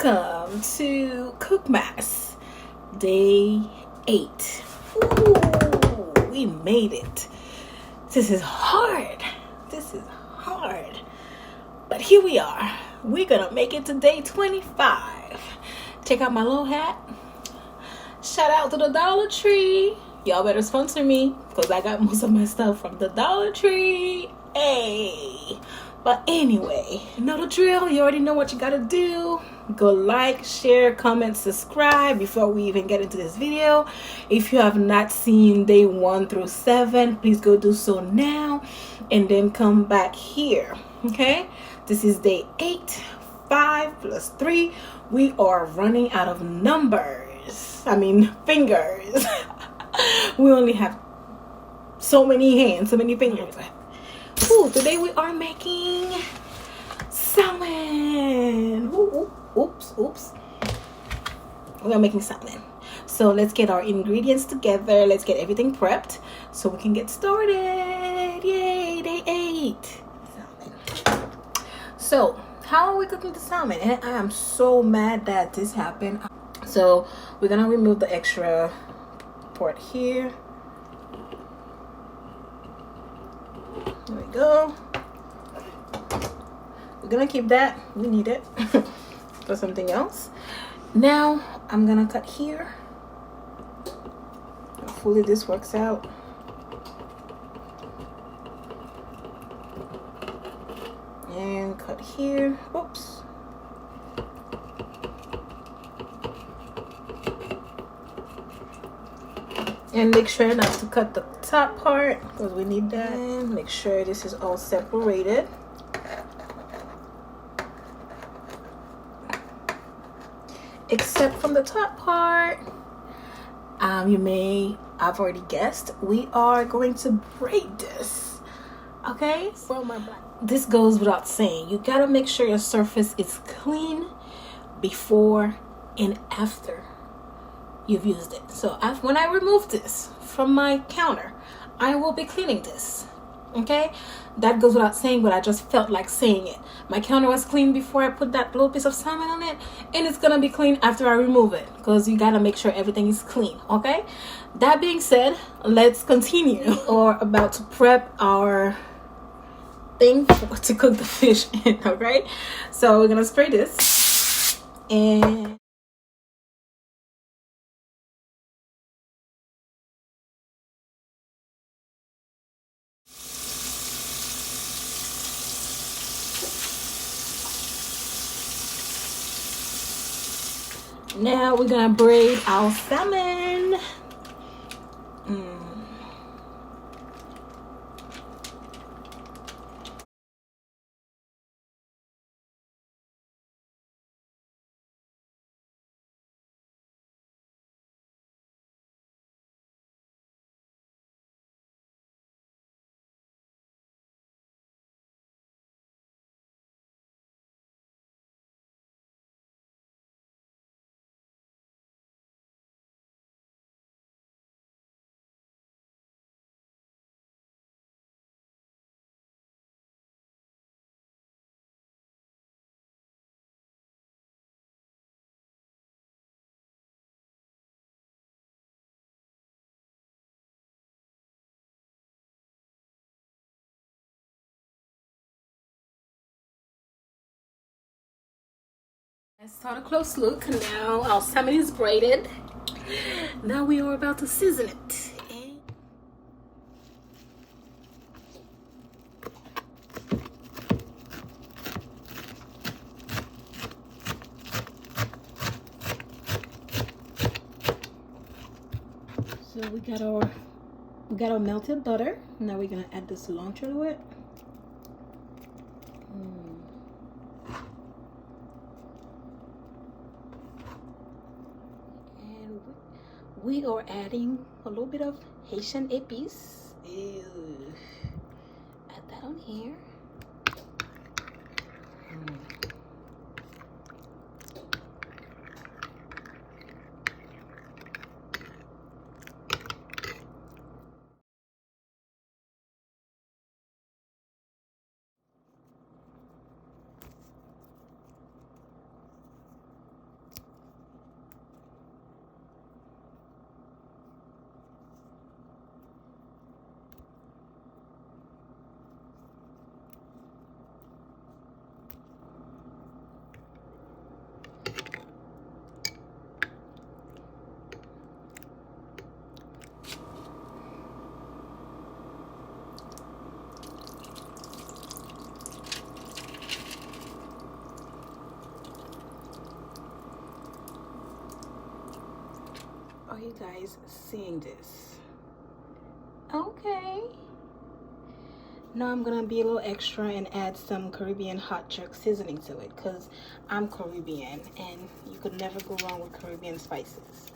welcome to CookMas Day 8. Ooh, we made it. This is hard. But here we are. We're gonna make it to day 25. Check out my little hat. Shout out to the Dollar Tree. Y'all better sponsor me because I got most of my stuff from the Dollar Tree. Hey. But anyway, you know the drill. You already know what you gotta do. Go like, share, comment, subscribe before we even get into this video. If you have not seen day 1 through 7, please go do so now and then come back here. Okay, this is day 8. 5 plus 3. We are running out of fingers. We only have so many hands, so many fingers. Ooh, today we are making salmon. Oops. We are making salmon. So let's get our ingredients together. Let's get everything prepped so we can get started. Yay, day 8. Salmon. So, how are we cooking the salmon? And I am so mad that this happened. So, we're gonna remove the extra part here. There we go. We're gonna keep that. We need it for something else. Now I'm gonna cut here. Hopefully this works out. And cut here. Oops. And make sure not to cut the top part because we need that. And make sure this is all separated. Except from the top part. You may have already guessed, we are going to braid this. Okay? This goes without saying. You gotta make sure your surface is clean before and after you've used it. So when I remove this from my counter, I will be cleaning this. Okay, that goes without saying, but I just felt like saying it. My counter was clean before I put that little piece of salmon on it, and it's gonna be clean after I remove it because you gotta make sure everything is clean. Okay, that being said, let's continue. Or about to prep our thing to cook the fish in. Okay, so we're gonna spray this and now we're gonna braid our salmon. Let's start a close look. Now our salmon is braided. Now we are about to season it. So we got our melted butter. Now we're gonna add the cilantro to it. We are adding a little bit of Haitian epis. Ew. Add that on here. Are you guys seeing this? Okay. Now I'm gonna be a little extra and add some Caribbean hot jerk seasoning to it because I'm Caribbean and you could never go wrong with Caribbean spices.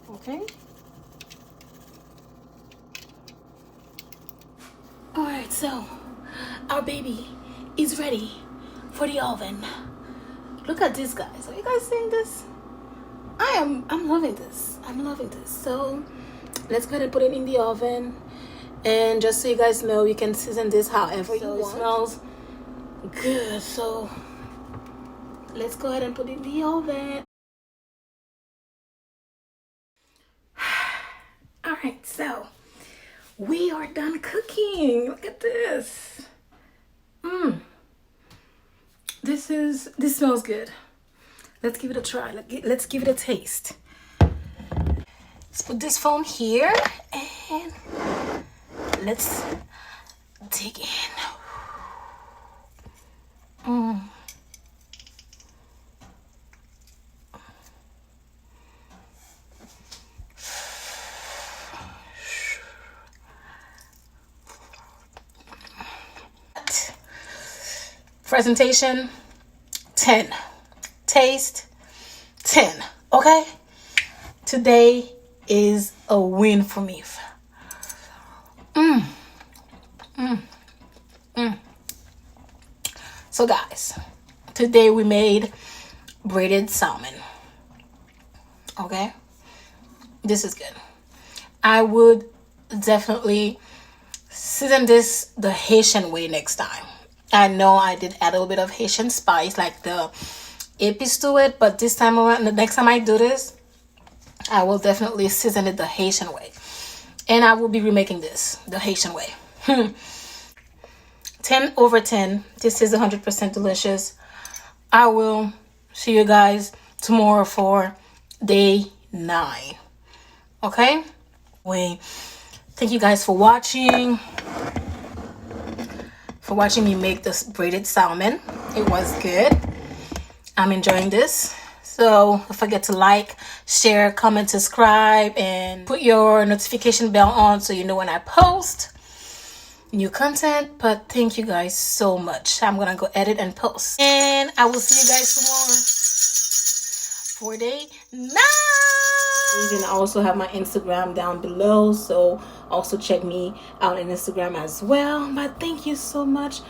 Okay. All right, so our baby is ready for the oven. Look at this, guys. Are you guys seeing this? I'm loving this. I'm loving this. So let's go ahead and put it in the oven. And just so you guys know, you can season this however you want. It smells good. So let's go ahead and put it in the oven. All right, so we are done cooking. Look at this. This smells good. Let's give it a try. Let's give it a taste. Let's put this phone here and let's dig in. Presentation 10. Taste 10. Okay? Today is a win for me. So guys, today we made braided salmon. Okay? This is good. I would definitely season this the Haitian way next time. I know I did add a little bit of Haitian spice like the epis to it, but this time around, the next time I do this, I will definitely season it the Haitian way. And I will be remaking this the Haitian way. 10 over 10. This is 100% delicious. I will see you guys tomorrow for day 9. Okay? Thank you guys for watching. For watching me make this braided salmon. It was good. I'm enjoying this. So don't forget to like, share, comment, subscribe, and put your notification bell on so you know when I post new content. But thank you guys so much. I'm gonna go edit and post, and I will see you guys tomorrow for day 9. And I also have my Instagram down below, so also check me out on Instagram as well. But thank you so much